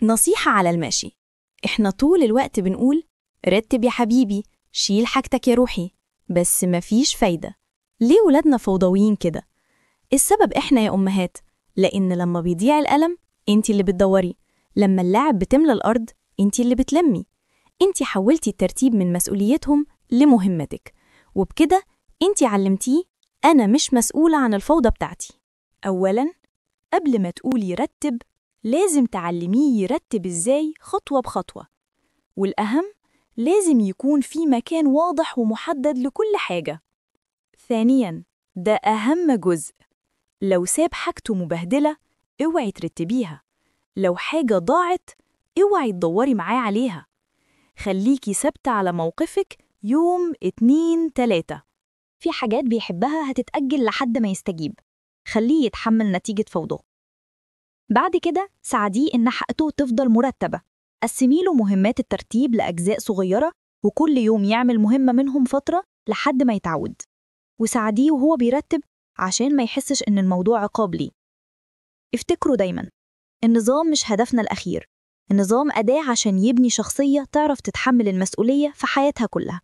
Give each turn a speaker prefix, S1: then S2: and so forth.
S1: نصيحة على الماشي. إحنا طول الوقت بنقول رتب يا حبيبي، شيل حاجتك يا روحي، بس مفيش فايدة. ليه ولادنا فوضويين كده؟ السبب إحنا يا أمهات، لأن لما بيضيع القلم أنتي اللي بتدوري، لما اللاعب بتملى الأرض أنتي اللي بتلمي. أنتي حولتي الترتيب من مسؤوليتهم لمهمتك، وبكده أنتي علمتيه أنا مش مسؤولة عن الفوضى بتاعتي. أولاً، قبل ما تقولي رتب لازم تعلميه يرتب إزاي خطوة بخطوة، والأهم لازم يكون في مكان واضح ومحدد لكل حاجة. ثانياً، ده أهم جزء، لو ساب حاجته مبهدلة اوعي ترتبيها، لو حاجة ضاعت اوعي تدوري معاه عليها. خليكي ثابتة على موقفك يوم 2 3.
S2: في حاجات بيحبها هتتأجل لحد ما يستجيب، خليه يتحمل نتيجة فوضه. بعد كده ساعديه إن حقته تفضل مرتبة، قسميله مهمات الترتيب لأجزاء صغيرة وكل يوم يعمل مهمة منهم فترة لحد ما يتعود، وساعديه وهو بيرتب عشان ما يحسش إن الموضوع عقاب ليه. افتكروا دايماً، النظام مش هدفنا الأخير، النظام أداة عشان يبني شخصية تعرف تتحمل المسؤولية في حياتها كلها.